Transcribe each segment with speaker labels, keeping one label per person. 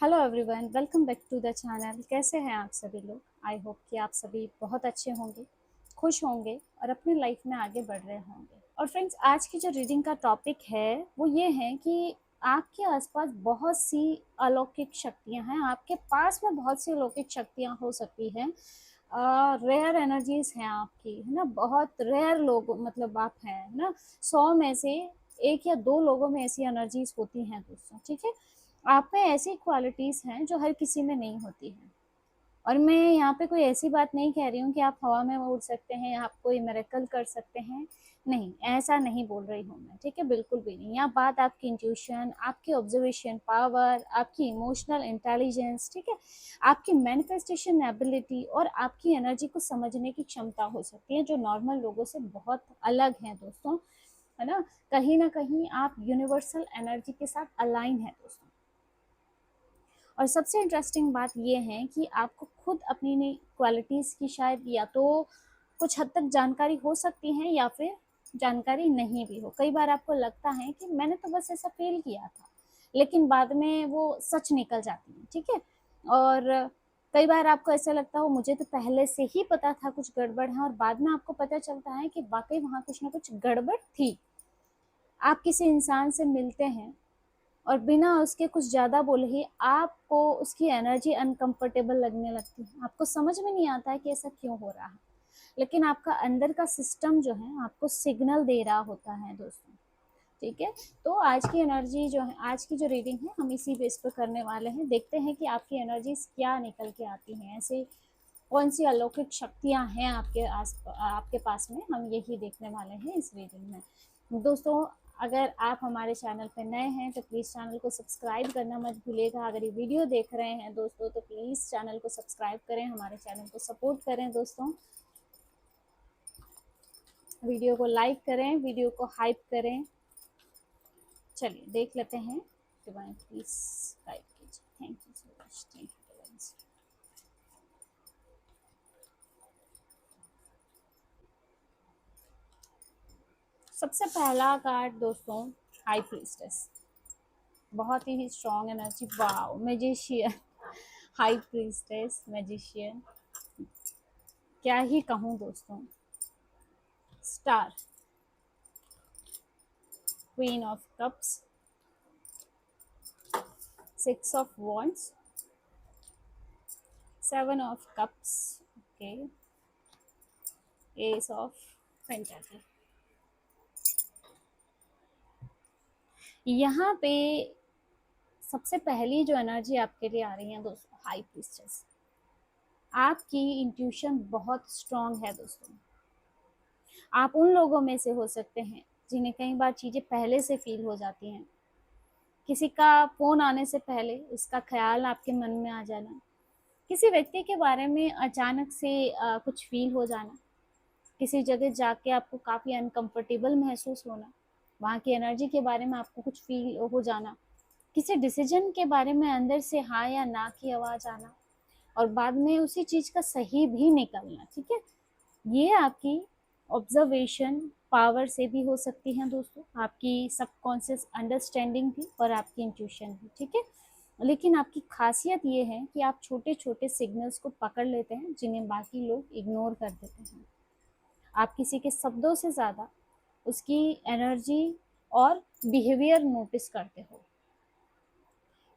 Speaker 1: Hello everyone, welcome back to the channel. कैसे हैं आप सभी लोग? आई होप कि आप सभी बहुत अच्छे होंगे, खुश होंगे और अपनी लाइफ में आगे बढ़ रहे होंगे। और फ्रेंड्स, आज की जो रीडिंग का टॉपिक है वो ये है कि आपके आसपास बहुत सी अलौकिक शक्तियां हैं। आपके पास में बहुत सी अलौकिक शक्तियां हो सकती हैं। रेयर एनर्जीज हैं आपकी, है ना। बहुत रेयर लोग, मतलब आप हैं, है ना। 100 में से एक या दो लोगों में ऐसी एनर्जीज होती हैं दोस्तों, ठीक है। आप में ऐसी क्वालिटीज हैं जो हर किसी में नहीं होती हैं। और मैं यहाँ पे कोई ऐसी बात नहीं कह रही हूँ कि आप हवा में उड़ सकते हैं, आप कोई मिरेकल कर सकते हैं। नहीं, ऐसा नहीं बोल रही हूँ मैं, ठीक है, बिल्कुल भी नहीं। यहाँ बात आपकी इंट्यूशन, आपकी ऑब्जर्वेशन पावर, आपकी इमोशनल इंटेलिजेंस, ठीक है, आपकी मैनिफेस्टेशन एबिलिटी और आपकी एनर्जी को समझने की क्षमता हो सकती है, जो नॉर्मल लोगों से बहुत अलग है दोस्तों, है ना कहीं आप यूनिवर्सल एनर्जी के साथ अलाइन है दोस्तों। और सबसे इंटरेस्टिंग बात ये है कि आपको खुद अपनी क्वालिटीज़ की शायद या तो कुछ हद तक जानकारी हो सकती है या फिर जानकारी नहीं भी हो। कई बार आपको लगता है कि मैंने तो बस ऐसा फील किया था, लेकिन बाद में वो सच निकल जाती है, ठीक है। और कई बार आपको ऐसा लगता हो मुझे तो पहले से ही पता था कुछ गड़बड़ है, और बाद में आपको पता चलता है कि वाकई वहाँ कुछ ना कुछ गड़बड़ थी। आप किसी इंसान से मिलते हैं और बिना उसके कुछ ज़्यादा बोले ही आपको उसकी एनर्जी अनकंफर्टेबल लगने लगती है। आपको समझ में नहीं आता है कि ऐसा क्यों हो रहा है, लेकिन आपका अंदर का सिस्टम जो है आपको सिग्नल दे रहा होता है दोस्तों, ठीक है। तो आज की एनर्जी जो है, आज की जो रीडिंग है, हम इसी बेस पर करने वाले हैं। देखते हैं कि आपकी एनर्जी क्या निकल के आती हैं, ऐसे कौन सी अलौकिक शक्तियां हैं आपके पास में, हम यही देखने वाले हैं इस रीडिंग में दोस्तों। अगर आप हमारे चैनल पर नए हैं तो प्लीज़ चैनल को सब्सक्राइब करना मत भूलिएगा। अगर ये वीडियो देख रहे हैं दोस्तों तो प्लीज़ चैनल को सब्सक्राइब करें, हमारे चैनल को सपोर्ट करें दोस्तों। वीडियो को लाइक करें, वीडियो को हाइप करें। चलिए देख लेते हैं। डिवाइन प्लीज गाइड कीजिए। Thank you so much, thank you. सबसे पहला कार्ड दोस्तों, हाई प्रीस्टेस। बहुत ही strong energy, wow, magician. High priestess, magician, क्या ही कहूँ दोस्तों। Star, queen of cups, 6 of wands, 7 of cups, okay, ace of pentacle. यहाँ पे सबसे पहली जो एनर्जी आपके लिए आ रही है दोस्तों, हाई प्रीस्टेस। आपकी इंट्यूशन बहुत स्ट्रांग है दोस्तों। आप उन लोगों में से हो सकते हैं जिन्हें कई बार चीज़ें पहले से फील हो जाती हैं। किसी का फ़ोन आने से पहले उसका ख्याल आपके मन में आ जाना, किसी व्यक्ति के बारे में अचानक से कुछ फील हो जाना, किसी जगह जाके आपको काफ़ी अनकंफर्टेबल महसूस होना, वहाँ की एनर्जी के बारे में आपको कुछ फील हो जाना, किसी डिसीजन के बारे में अंदर से हाँ या ना की आवाज़ आना, और बाद में उसी चीज़ का सही भी निकलना, ठीक है। ये आपकी ऑब्जर्वेशन पावर से भी हो सकती हैं दोस्तों, आपकी सबकॉन्शियस अंडरस्टैंडिंग भी और आपकी इंट्यूशन भी, ठीक है। लेकिन आपकी खासियत ये है कि आप छोटे छोटे सिग्नल्स को पकड़ लेते हैं जिन्हें बाकी लोग इग्नोर कर देते हैं। आप किसी के शब्दों से ज़्यादा उसकी एनर्जी और बिहेवियर नोटिस करते हो।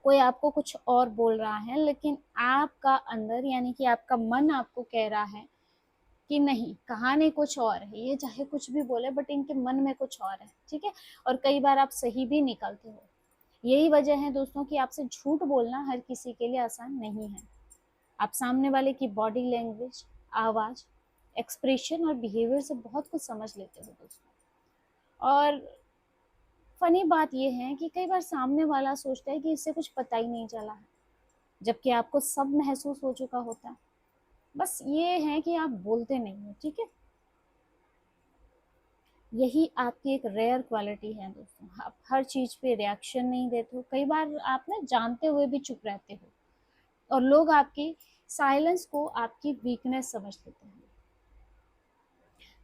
Speaker 1: कोई आपको कुछ और बोल रहा है, लेकिन आपका अंदर यानी कि आपका मन आपको कह रहा है कि नहीं, कहानी कुछ और है, ये चाहे कुछ भी बोले बट इनके मन में कुछ और है, ठीक है। और कई बार आप सही भी निकलते हो। यही वजह है दोस्तों कि आपसे झूठ बोलना हर किसी के लिए आसान नहीं है। आप सामने वाले की बॉडी लैंग्वेज, आवाज़, एक्सप्रेशन और बिहेवियर से बहुत कुछ समझ लेते हो दोस्तों। और फनी बात यह है कि कई बार सामने वाला सोचता है कि इससे कुछ पता ही नहीं चला है, जबकि आपको सब महसूस हो चुका होता है। बस ये है कि आप बोलते नहीं हो, ठीक है। यही आपकी एक रेयर क्वालिटी है दोस्तों। आप हर चीज़ पे रिएक्शन नहीं देते हो। कई बार आप ना जानते हुए भी चुप रहते हो, और लोग आपकी साइलेंस को आपकी वीकनेस समझ लेते हैं।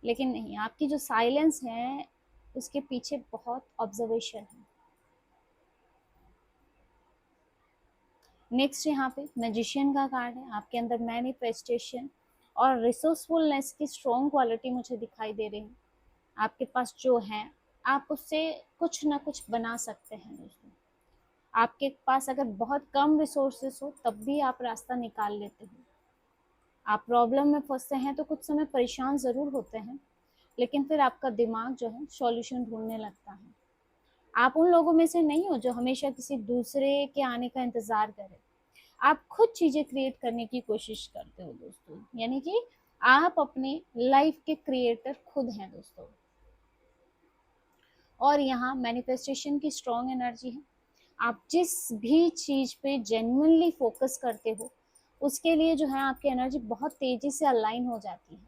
Speaker 1: लेकिन नहीं, आपकी जो साइलेंस है उसके पीछे बहुत ऑब्जर्वेशन है। नेक्स्ट यहाँ पे मैजिशियन का कार्ड है, आपके अंदर मैनिफेस्टेशन और रिसोर्सफुलनेस की स्ट्रॉन्ग क्वालिटी मुझे दिखाई दे रही है। आपके पास जो है आप उससे कुछ ना कुछ बना सकते हैं दोस्तों। आपके पास अगर बहुत कम रिसोर्सेस हो तब भी आप रास्ता निकाल लेते हो। आप प्रॉब्लम में फंसते हैं तो कुछ समय परेशान ज़रूर होते हैं, लेकिन फिर आपका दिमाग जो है सॉल्यूशन ढूंढने लगता है। आप उन लोगों में से नहीं हो जो हमेशा किसी दूसरे के आने का इंतज़ार करें। आप खुद चीज़ें क्रिएट करने की कोशिश करते हो दोस्तों, यानी कि आप अपने लाइफ के क्रिएटर खुद हैं दोस्तों। और यहाँ मैनिफेस्टेशन की स्ट्रॉन्ग एनर्जी है। आप जिस भी चीज़ पे जेन्युइनली फोकस करते हो उसके लिए जो है आपकी एनर्जी बहुत तेज़ी से अलाइन हो जाती है।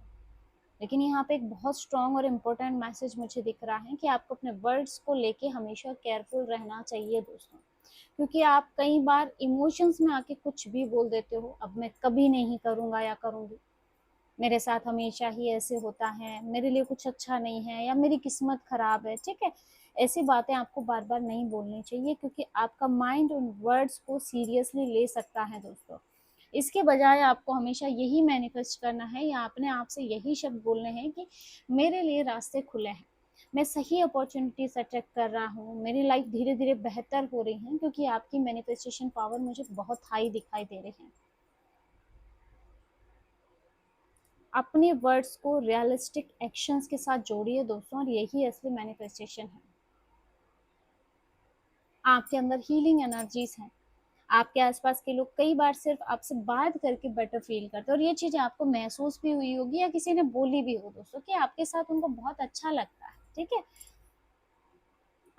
Speaker 1: लेकिन यहाँ पे एक बहुत स्ट्रॉन्ग और इम्पोर्टेंट मैसेज मुझे दिख रहा है कि आपको अपने वर्ड्स को लेके हमेशा केयरफुल रहना चाहिए दोस्तों, क्योंकि आप कई बार इमोशंस में आके कुछ भी बोल देते हो। अब मैं कभी नहीं करूँगा या करूँगी, मेरे साथ हमेशा ही ऐसे होता है, मेरे लिए कुछ अच्छा नहीं है या मेरी किस्मत खराब है। ठीक है, ऐसी बातें आपको बार बार नहीं बोलनी चाहिए, क्योंकि आपका माइंड उन वर्ड्स को सीरियसली ले सकता है दोस्तों। इसके बजाय आपको हमेशा यही मैनिफेस्ट करना है या अपने आप से यही शब्द बोलने हैं कि मेरे लिए रास्ते खुले हैं, मैं सही अपॉर्चुनिटीज अट्रैक्ट कर रहा हूँ, मेरी लाइफ धीरे धीरे बेहतर हो रही है, क्योंकि आपकी मैनिफेस्टेशन पावर मुझे बहुत हाई दिखाई दे रही है। अपने वर्ड्स को रियलिस्टिक एक्शंस के साथ जोड़िए दोस्तों, और यही असली मैनिफेस्टेशन है। आपके अंदर हीलिंग एनर्जीज हैं। आपके आसपास के लोग कई बार सिर्फ आपसे बात करके बेटर फील करते हैं, और ये चीज़ें आपको महसूस भी हुई होगी या किसी ने बोली भी हो दोस्तों कि आपके साथ उनको बहुत अच्छा लगता है। ठीक है,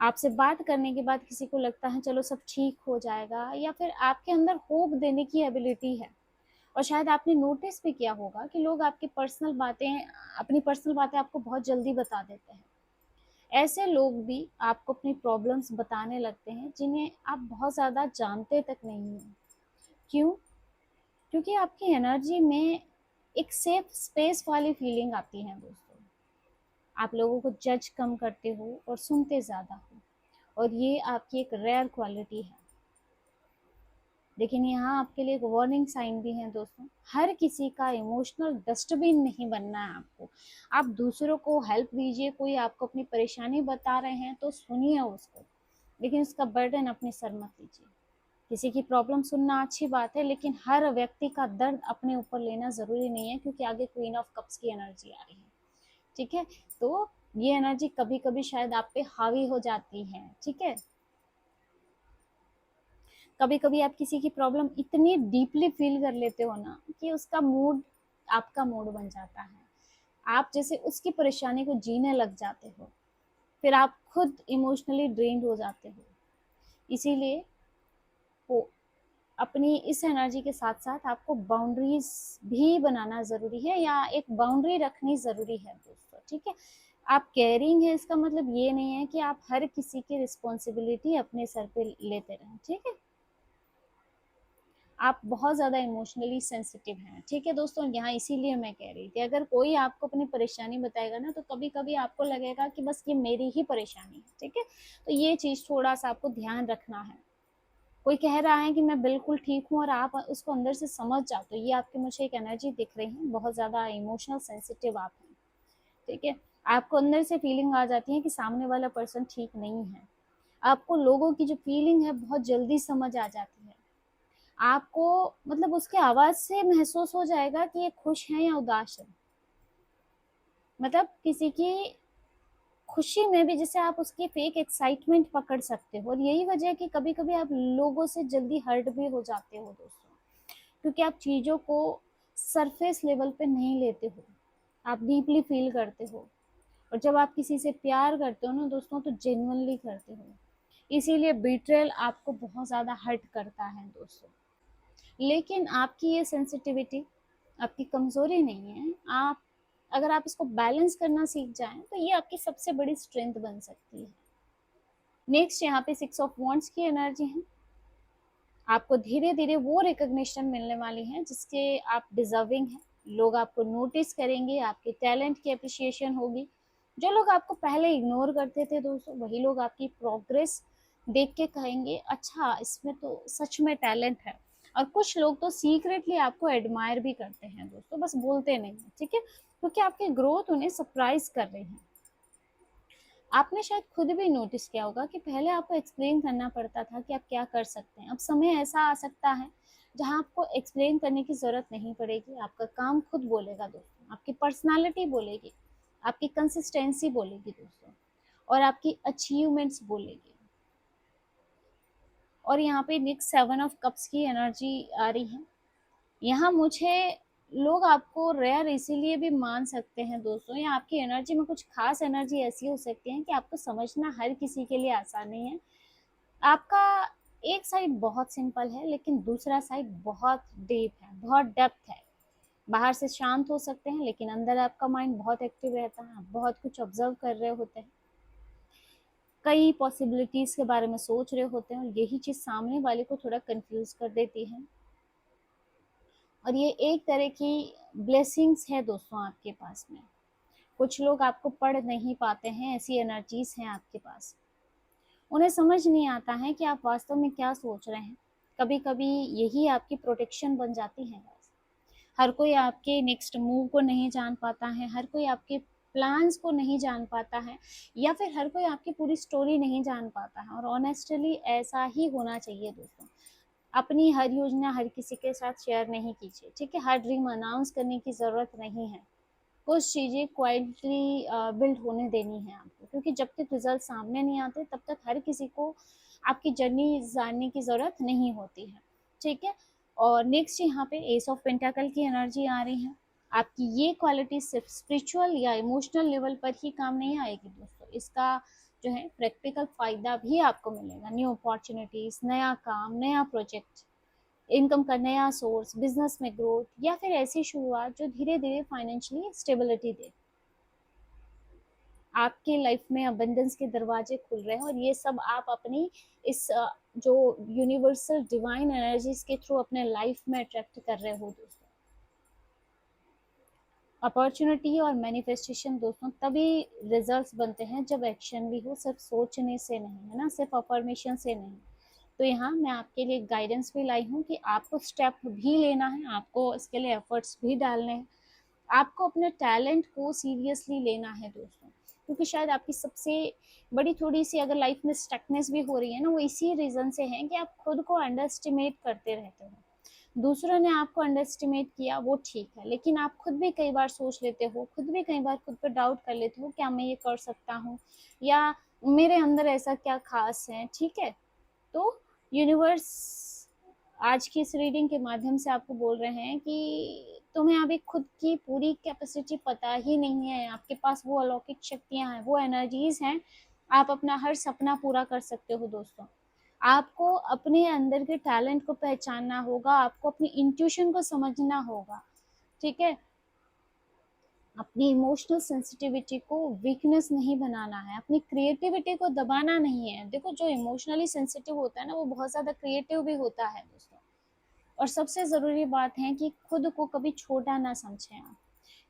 Speaker 1: आपसे बात करने के बाद किसी को लगता है चलो सब ठीक हो जाएगा, या फिर आपके अंदर होप देने की एबिलिटी है। और शायद आपने नोटिस भी किया होगा कि लोग आपकी पर्सनल बातें, अपनी पर्सनल बातें आपको बहुत जल्दी बता देते हैं। ऐसे लोग भी आपको अपनी प्रॉब्लम्स बताने लगते हैं जिन्हें आप बहुत ज़्यादा जानते तक नहीं हैं। क्यों? क्योंकि आपकी एनर्जी में एक सेफ स्पेस वाली फीलिंग आती है दोस्तों। आप लोगों को जज कम करते हो और सुनते ज़्यादा हो, और ये आपकी एक रेयर क्वालिटी है। लेकिन यहाँ आपके लिए एक वार्निंग साइन भी है दोस्तों। हर किसी का इमोशनल डस्टबिन नहीं बनना है आपको। आप दूसरों को हेल्प दीजिए, कोई आपको अपनी परेशानी बता रहे हैं तो सुनिए उसको, लेकिन उसका बर्डन अपने सर मत लीजिए। किसी की प्रॉब्लम सुनना अच्छी बात है, लेकिन हर व्यक्ति का दर्द अपने ऊपर लेना ज़रूरी नहीं है, क्योंकि आगे क्वीन ऑफ कप्स की एनर्जी आ रही है। ठीक है, तो ये एनर्जी कभी कभी शायद आप पे हावी हो जाती है। ठीक है, कभी कभी आप किसी की प्रॉब्लम इतनी डीपली फील कर लेते हो ना कि उसका मूड आपका मूड बन जाता है। आप जैसे उसकी परेशानी को जीने लग जाते हो, फिर आप खुद इमोशनली ड्रेन्ड हो जाते हो। इसीलिए वो अपनी इस एनर्जी के साथ साथ आपको बाउंड्रीज भी बनाना ज़रूरी है, या एक बाउंड्री रखनी ज़रूरी है दोस्तों। ठीक है, आप केयरिंग है इसका मतलब ये नहीं है कि आप हर किसी की रिस्पॉन्सिबिलिटी अपने सर पे लेते रहें। ठीक है, आप बहुत ज़्यादा इमोशनली सेंसिटिव हैं। ठीक है दोस्तों, यहाँ इसीलिए मैं कह रही थी, अगर कोई आपको अपनी परेशानी बताएगा ना तो कभी कभी आपको लगेगा कि बस ये मेरी ही परेशानी है। ठीक है, तो ये चीज़ थोड़ा सा आपको ध्यान रखना है। कोई कह रहा है कि मैं बिल्कुल ठीक हूँ और आप उसको अंदर से समझ जाते हो, ये आपकी मुझे एक एनर्जी दिख रही है, बहुत ज़्यादा इमोशनल सेंसिटिव आप हैं। ठीक है, आपको अंदर से फीलिंग आ जाती है कि सामने वाला पर्सन ठीक नहीं है। आपको लोगों की जो फीलिंग है बहुत जल्दी समझ आ जाती है। आपको मतलब उसके आवाज़ से महसूस हो जाएगा कि ये खुश है या उदास है। मतलब किसी की खुशी में भी जैसे आप उसकी फेक एक्साइटमेंट पकड़ सकते हो, और यही वजह है कि कभी कभी आप लोगों से जल्दी हर्ट भी हो जाते हो दोस्तों, क्योंकि आप चीज़ों को सरफेस लेवल पे नहीं लेते हो, आप डीपली फील करते हो। और जब आप किसी से प्यार करते हो ना दोस्तों तो जेन्युइनली करते हो, इसीलिए बिट्रेल आपको बहुत ज़्यादा हर्ट करता है दोस्तों। लेकिन आपकी ये सेंसिटिविटी आपकी कमज़ोरी नहीं है। आप अगर आप इसको बैलेंस करना सीख जाएं तो ये आपकी सबसे बड़ी स्ट्रेंथ बन सकती है। नेक्स्ट यहाँ पे 6 ऑफ वॉन्ड्स की एनर्जी है। आपको धीरे धीरे वो रिकग्निशन मिलने वाली है जिसके आप डिजर्विंग हैं। लोग आपको नोटिस करेंगे, आपके टैलेंट की अप्रिसिएशन होगी। जो लोग आपको पहले इग्नोर करते थे दोस्तों, वही लोग आपकी प्रोग्रेस देख के कहेंगे अच्छा इसमें तो सच में टैलेंट है। और कुछ लोग तो सीक्रेटली आपको एडमायर भी करते हैं दोस्तों, बस बोलते नहीं है, ठीक है, क्योंकि आपकी ग्रोथ उन्हें सरप्राइज कर रही है। आपने शायद खुद भी नोटिस किया होगा कि पहले आपको एक्सप्लेन करना पड़ता था कि आप क्या कर सकते हैं। अब समय ऐसा आ सकता है जहां आपको एक्सप्लेन करने की ज़रूरत नहीं पड़ेगी, आपका काम खुद बोलेगा दोस्तों, आपकी पर्सनालिटी बोलेगी, आपकी कंसिस्टेंसी बोलेगी दोस्तों, और आपकी अचीवमेंट्स बोलेगी। और यहाँ पे नेक्स्ट 7 ऑफ कप्स की एनर्जी आ रही है। यहाँ मुझे लोग आपको रेयर इसीलिए भी मान सकते हैं दोस्तों, या आपकी एनर्जी में कुछ खास एनर्जी ऐसी हो सकती है कि आपको समझना हर किसी के लिए आसान नहीं है। आपका एक साइड बहुत सिंपल है, लेकिन दूसरा साइड बहुत डीप है, बहुत डेप्थ है। बाहर से शांत हो सकते हैं, लेकिन अंदर आपका माइंड बहुत एक्टिव रहता है, आप बहुत कुछ ऑब्जर्व कर रहे होते हैं, कई पॉसिबिलिटीज के बारे में सोच रहे होते हैं, और यही चीज सामने वाले को थोड़ा कंफ्यूज कर देती है। और ये एक तरह की ब्लेसिंग्स है दोस्तों आपके पास में। कुछ लोग आपको पढ़ नहीं पाते हैं, ऐसी एनर्जीज हैं आपके पास। उन्हें समझ नहीं आता है कि आप वास्तव में क्या सोच रहे हैं। कभी कभी यही आपकी प्रोटेक्शन बन जाती है। हर कोई आपके नेक्स्ट मूव को नहीं जान पाता है, हर कोई आपके प्लान्स को नहीं जान पाता है, या फिर हर कोई आपकी पूरी स्टोरी नहीं जान पाता है। और ऑनेस्टली ऐसा ही होना चाहिए दोस्तों। अपनी हर योजना हर किसी के साथ शेयर नहीं कीजिए, ठीक है, हर ड्रीम अनाउंस करने की ज़रूरत नहीं है। कुछ चीज़ें क्वाइटली बिल्ड होने देनी है आपको, क्योंकि जब तक रिजल्ट सामने नहीं आते तब तक हर किसी को आपकी जर्नी जानने की ज़रूरत नहीं होती है, ठीक है। और नेक्स्ट यहाँ पे एस ऑफ पेंटाकल की एनर्जी आ रही है। आपकी ये क्वालिटी सिर्फ स्पिरिचुअल या इमोशनल लेवल पर ही काम नहीं आएगी दोस्तों, इसका जो है प्रैक्टिकल फ़ायदा भी आपको मिलेगा। न्यू अपॉर्चुनिटीज़, नया काम, नया प्रोजेक्ट, इनकम का नया सोर्स, बिजनेस में ग्रोथ, या फिर ऐसी शुरुआत जो धीरे धीरे फाइनेंशियली स्टेबिलिटी दे। आपके लाइफ में अबंडेंस के दरवाजे खुल रहे हैं, और ये सब आप अपनी इस जो यूनिवर्सल डिवाइन एनर्जीज के थ्रू अपने लाइफ में अट्रैक्ट कर रहे हो दोस्तों। अपॉर्चुनिटी और मैनिफेस्टेशन दोस्तों तभी रिजल्ट्स बनते हैं जब एक्शन भी हो, सिर्फ सोचने से नहीं, है ना, सिर्फ अफर्मेशन से नहीं। तो यहाँ मैं आपके लिए गाइडेंस भी लाई हूँ कि आपको स्टेप भी लेना है, आपको इसके लिए एफर्ट्स भी डालने हैं, आपको अपने टैलेंट को सीरियसली लेना है दोस्तों। क्योंकि शायद आपकी सबसे बड़ी थोड़ी सी अगर लाइफ में स्टकनेस भी हो रही है ना, वो इसी रीज़न से है कि आप खुद को अंडर एस्टिमेट करते रहते हो। दूसरों ने आपको अंडर एस्टिमेट किया वो ठीक है, लेकिन आप खुद भी कई बार सोच लेते हो, खुद भी कई बार खुद पर डाउट कर लेते हो, क्या मैं ये कर सकता हूँ, या मेरे अंदर ऐसा क्या खास है, ठीक है। तो यूनिवर्स आज की इस रीडिंग के माध्यम से आपको बोल रहे हैं कि तुम्हें अभी खुद की पूरी कैपेसिटी पता ही नहीं है, आपके पास वो अलौकिक शक्तियां हैं, वो एनर्जीज हैं, आप अपना हर सपना पूरा कर सकते हो दोस्तों। आपको अपने अंदर के टैलेंट को पहचानना होगा, आपको अपनी इंट्यूशन को समझना होगा, ठीक है। अपनी इमोशनल सेंसिटिविटी को वीकनेस नहीं बनाना है, अपनी क्रिएटिविटी को दबाना नहीं है। देखो जो इमोशनली सेंसिटिव होता है ना, वो बहुत ज़्यादा क्रिएटिव भी होता है दोस्तों। और सबसे ज़रूरी बात है कि खुद को कभी छोटा ना समझें आप,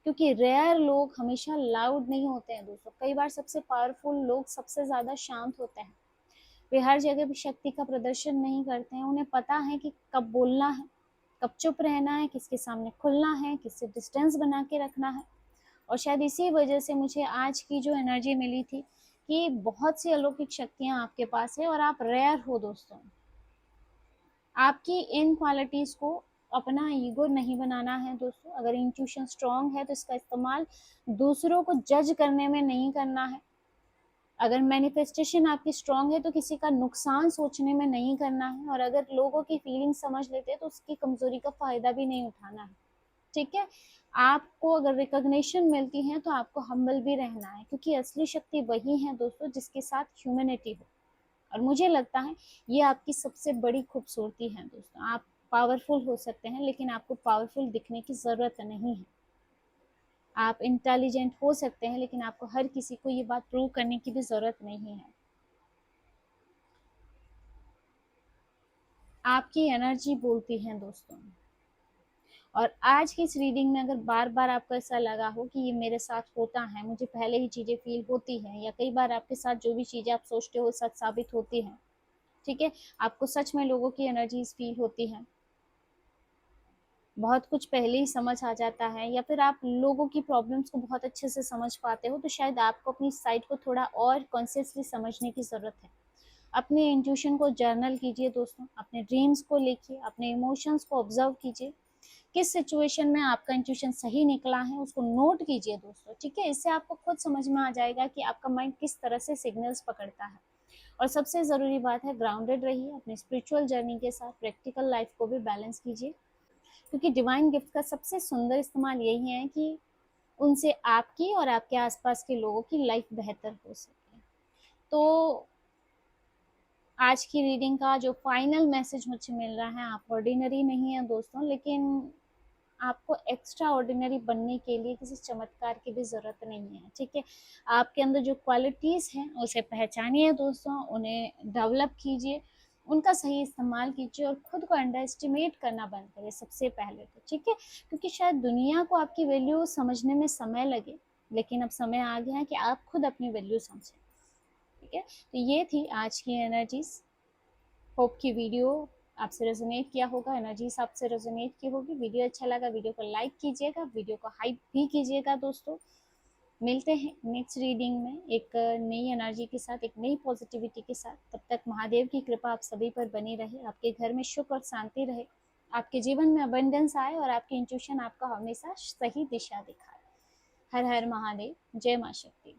Speaker 1: क्योंकि रेयर लोग हमेशा लाउड नहीं होते हैं दोस्तों। कई बार सबसे पावरफुल लोग सबसे ज़्यादा शांत होते हैं। वे हर जगह भी शक्ति का प्रदर्शन नहीं करते हैं, उन्हें पता है कि कब बोलना है, कब चुप रहना है, किसके सामने खुलना है, किससे डिस्टेंस बना के रखना है। और शायद इसी वजह से मुझे आज की जो एनर्जी मिली थी कि बहुत सी अलौकिक शक्तियाँ आपके पास है, और आप रेयर हो दोस्तों। आपकी इन क्वालिटीज़ को अपना ईगो नहीं बनाना है दोस्तों। अगर इंट्यूशन स्ट्रांग है तो इसका इस्तेमाल दूसरों को जज करने में नहीं करना है। अगर मैनिफेस्टेशन आपकी स्ट्रांग है तो किसी का नुकसान सोचने में नहीं करना है। और अगर लोगों की फीलिंग समझ लेते हैं तो उसकी कमजोरी का फायदा भी नहीं उठाना है, ठीक है। आपको अगर रिकॉग्निशन मिलती है तो आपको हम्बल भी रहना है, क्योंकि असली शक्ति वही है दोस्तों जिसके साथ ह्यूमैनिटी हो। और मुझे लगता है ये आपकी सबसे बड़ी खूबसूरती है दोस्तों। आप पावरफुल हो सकते हैं, लेकिन आपको पावरफुल दिखने की ज़रूरत नहीं है। आप इंटेलिजेंट हो सकते हैं, लेकिन आपको हर किसी को ये बात प्रूव करने की भी ज़रूरत नहीं है। आपकी एनर्जी बोलती है दोस्तों। और आज की इस रीडिंग में अगर बार बार आपको ऐसा लगा हो कि ये मेरे साथ होता है, मुझे पहले ही चीज़ें फील होती हैं, या कई बार आपके साथ जो भी चीज़ें आप सोचते हो सच साबित होती हैं, ठीक है, आपको सच में लोगों की एनर्जीज फील होती हैं, बहुत कुछ पहले ही समझ आ जाता है, या फिर आप लोगों की प्रॉब्लम्स को बहुत अच्छे से समझ पाते हो, तो शायद आपको अपनी साइड को थोड़ा और कॉन्शियसली समझने की ज़रूरत है। अपने इंट्यूशन को जर्नल कीजिए दोस्तों, अपने ड्रीम्स को लिखिए, अपने इमोशंस को ऑब्जर्व कीजिए, किस सिचुएशन में आपका इंट्यूशन सही निकला है उसको नोट कीजिए दोस्तों, ठीक है। इससे आपको खुद समझ में आ जाएगा कि आपका माइंड किस तरह से सिग्नल्स पकड़ता है। और सबसे ज़रूरी बात है, ग्राउंडेड रहिए अपनी स्पिरिचुअल जर्नी के साथ, प्रैक्टिकल लाइफ को भी बैलेंस कीजिए, क्योंकि डिवाइन गिफ्ट का सबसे सुंदर इस्तेमाल यही है कि उनसे आपकी और आपके आसपास के लोगों की लाइफ बेहतर हो सके। तो आज की रीडिंग का जो फाइनल मैसेज मुझे मिल रहा है, आप ऑर्डिनरी नहीं है दोस्तों, लेकिन आपको एक्स्ट्रा ऑर्डिनरी बनने के लिए किसी चमत्कार की भी ज़रूरत नहीं है, ठीक है। आपके अंदर जो क्वालिटीज़ हैं उसे पहचानिए दोस्तों, उन्हें डेवलप कीजिए, उनका सही इस्तेमाल कीजिए और खुद को अंडर एस्टिमेट करना बंद करिए सबसे पहले तो, ठीक है। क्योंकि शायद दुनिया को आपकी वैल्यू समझने में समय लगे, लेकिन अब समय आ गया है कि आप खुद अपनी वैल्यू समझें, ठीक है। तो ये थी आज की एनर्जीज। होप की वीडियो आपसे रेजोनेट किया होगा, एनर्जीज आपसे रेजोनेट की होगी। वीडियो अच्छा लगा, वीडियो को लाइक कीजिएगा, वीडियो को हाइप भी कीजिएगा दोस्तों। मिलते हैं नेक्स्ट रीडिंग में एक नई एनर्जी के साथ, एक नई पॉजिटिविटी के साथ। तब तक महादेव की कृपा आप सभी पर बनी रहे, आपके घर में सुख और शांति रहे, आपके जीवन में अबंडेंस आए और आपकी इंट्यूशन आपका हमेशा सही दिशा दिखाए। हर हर महादेव, जय मां शक्ति।